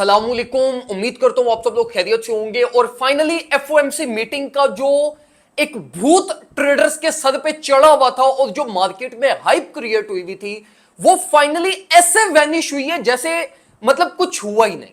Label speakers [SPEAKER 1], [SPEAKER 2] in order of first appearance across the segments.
[SPEAKER 1] अस्सलामुअलैकुम। उम्मीद करता हूं आप सब लोग खैरियत से होंगे। और फाइनली एफओएमसी मीटिंग का जो एक भूत ट्रेडर्स के सर पे चढ़ा हुआ था और जो मार्केट में हाइप क्रिएट हुई थी वो फाइनली ऐसे वैनिश हुई है जैसे मतलब कुछ हुआ ही नहीं।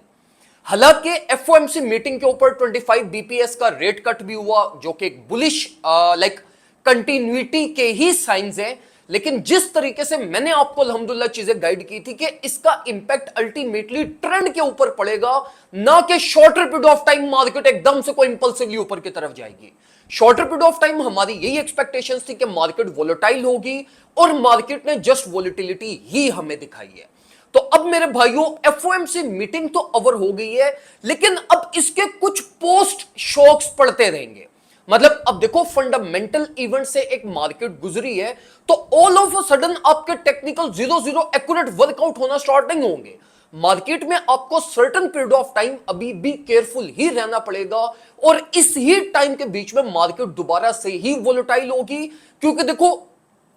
[SPEAKER 1] हालांकि एफओएमसी मीटिंग के ऊपर 25 बीपीएस का रेट कट भी हुआ जो कि एक बुलिश कंटिन्यूटी के ही साइंस है, लेकिन जिस तरीके से मैंने आपको अल्हम्दुलिल्लाह चीजें गाइड की थी कि इसका इंपैक्ट अल्टीमेटली ट्रेंड के ऊपर पड़ेगा, ना कि shorter period of time market एकदम से कोई इंपल्सिवली ऊपर की तरफ जाएगी। शॉर्टर पीरियड ऑफ टाइम हमारी यही एक्सपेक्टेशंस थी कि मार्केट वोलेटाइल होगी और मार्केट ने जस्ट वोलेटिलिटी ही हमें दिखाई है। तो अब मेरे भाइयों एफओएमसी मीटिंग तो ओवर हो गई है, लेकिन अब इसके कुछ पोस्ट शॉक्स पड़ते रहेंगे। मतलब अब देखो फंडामेंटल इवेंट से एक मार्केट गुजरी है तो ऑल ऑफ अ सडन आपके टेक्निकल 0-0 एक्यूरेट वर्कआउट होना स्टार्ट नहीं होंगे। मार्केट में आपको सर्टेन पीरियड ऑफ टाइम अभी भी केयरफुल ही रहना पड़ेगा और इस ही टाइम के बीच में मार्केट दोबारा से ही वोलेटाइल होगी। क्योंकि देखो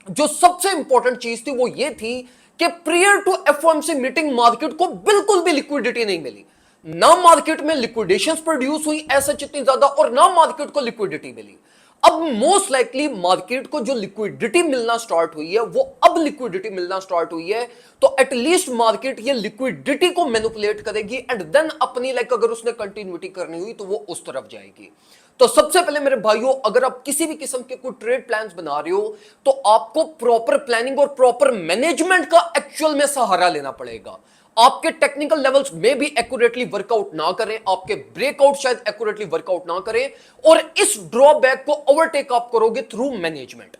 [SPEAKER 1] जो सबसे इंपॉर्टेंट चीज थी वो ये थी कि prior to FOMC meeting market को बिल्कुल भी लिक्विडिटी नहीं मिली। ना मार्केट में लिक्विडेशंस प्रोड्यूस हुई ऐसा इतनी ज्यादा और ना मार्केट को लिक्विडिटी मिली। अब मोस्ट लाइकली मार्केट को जो लिक्विडिटी मिलना स्टार्ट हुई है वो अब लिक्विडिटी मिलना स्टार्ट हुई है तो एटलीस्ट मार्केट ये लिक्विडिटी को मैनिपुलेट करेगी एंड देन अपनी अगर उसने कंटिन्यूटी करनी हुई तो वो उस तरफ जाएगी। तो सबसे पहले मेरे भाइयों अगर आप किसी भी किस्म के कोई ट्रेड प्लान्स बना रहे हो तो आपको प्रॉपर प्लानिंग और प्रॉपर मैनेजमेंट का एक्चुअल में सहारा लेना पड़ेगा। आपके टेक्निकल लेवल्स में भी एक्यूरेटली वर्कआउट ना करें, आपके ब्रेकआउट शायद एक्यूरेटली वर्कआउट ना करें और इस ड्रॉबैक को ओवरटेक आप करोगे थ्रू मैनेजमेंट।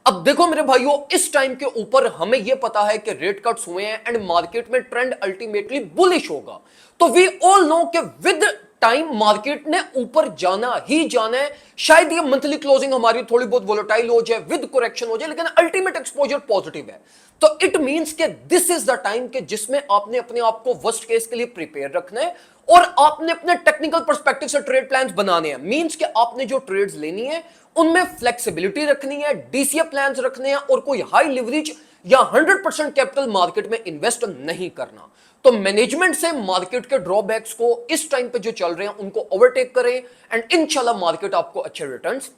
[SPEAKER 1] अब देखो मेरे भाइयों इस टाइम के ऊपर हमें यह पता है कि रेट कट्स हुए हैं एंड मार्केट में ट्रेंड अल्टीमेटली बुलिश होगा। तो वी ऑल नो कि विद टाइम मार्केट ने ऊपर जाना ही जाना है। शायद ये मंथली क्लोजिंग हमारी थोड़ी बहुत वोलेटाइल हो जाए, विद करेक्शन हो जाए, लेकिन अल्टीमेट एक्सपोजर पॉजिटिव है। तो इट मींस कि दिस इज द टाइम कि जिसमें आपने अपने आप को वर्स्ट केस के लिए प्रिपेयर रखना है और आपने अपने टेक्निकल पर्सपेक्टिव से ट्रेड प्लान्स बनाने हैं। मींस कि आपने जो ट्रेड्स लेनी है उनमें फ्लेक्सिबिलिटी रखनी है, डीसीए प्लान्स रखने हैं और कोई हाई लिवरेज या 100% कैपिटल मार्केट में इन्वेस्ट नहीं करना। तो मैनेजमेंट से मार्केट के ड्रॉबैक्स को इस टाइम पे जो चल रहे हैं उनको ओवरटेक करें एंड इंशाल्लाह मार्केट आपको अच्छे रिटर्न्स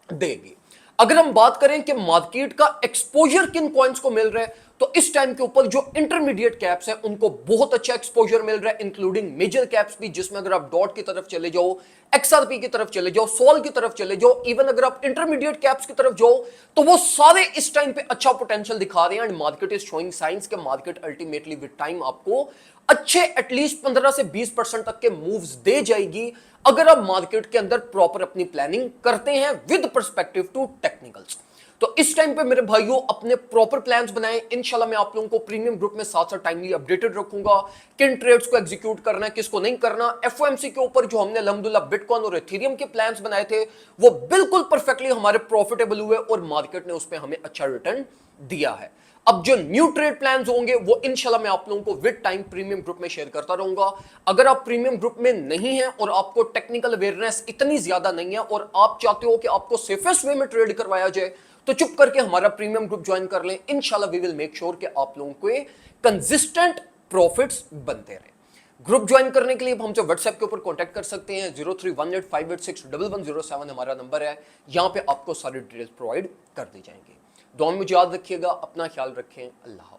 [SPEAKER 1] देगी। अगर हम बात करें कि मार्केट का एक्सपोजर किन कॉइन्स को मिल रहा है तो इस टाइम के ऊपर जो इंटरमीडिएट कैप्स हैं उनको बहुत अच्छा एक्सपोजर मिल रहा है, इंक्लूडिंग मेजर कैप्स भी, जिसमें अगर आप डॉट की तरफ चले जाओ, एक्सआरपी की तरफ चले जाओ, सोल की तरफ चले जाओ, इवन अगर आप इंटरमीडिएट कैप्स की तरफ जाओ तो वो सारे इस टाइम पे अच्छा पोटेंशियल दिखा रहे हैं and market is showing science के मार्केट अल्टीमेटली विद टाइम आपको अच्छे एटलीस्ट 15 से 20% तक के मूव्स दे जाएगी अगर आप मार्केट के अंदर प्रॉपर अपनी प्लानिंग करते हैं विद पर्सपेक्टिव टू टेक्निकल्स। तो इस टाइम पे मेरे भाइयों अपने प्रॉपर प्लान्स बनाएं। इंशाल्लाह मैं आप लोगों को प्रीमियम ग्रुप में साथ साथ टाइमली अपडेटेड रखूंगा किन ट्रेड्स को एग्जीक्यूट करना है, किसको नहीं करना। एफओएमसी के ऊपर जो हमने अल्हम्दुलिल्लाह बिटकॉइन और एथेरियम के प्लान्स बनाए थे वो बिल्कुल परफेक्टली हमारे प्रॉफिटेबल हुए और मार्केट ने उस पर हमें अच्छा रिटर्न दिया है। अब जो न्यू ट्रेड प्लान्स होंगे वो इंशाल्लाह मैं आप लोगों को विद टाइम प्रीमियम ग्रुप में शेयर करता रहूंगा। अगर आप प्रीमियम ग्रुप में नहीं हैं और आपको टेक्निकल अवेयरनेस इतनी ज्यादा नहीं है और आप चाहते हो कि आपको सेफेस्ट वे में ट्रेड करवाया जाए तो चुप करके हमारा प्रीमियम ग्रुप ज्वाइन कर लें। इंशाल्लाह वी विल मेक श्योर कि आप लोगों को कंसिस्टेंट प्रॉफिट्स बनते रहें। ग्रुप ज्वाइन करने के लिए हमसे व्हाट्सएप के ऊपर कांटेक्ट कर सकते हैं। 031858611107 हमारा नंबर है, यहां पे आपको सारी डिटेल्स प्रोवाइड कर दी जाएंगी। दुआ में मुझे याद रखिएगा, अपना ख्याल रखें। अल्लाह।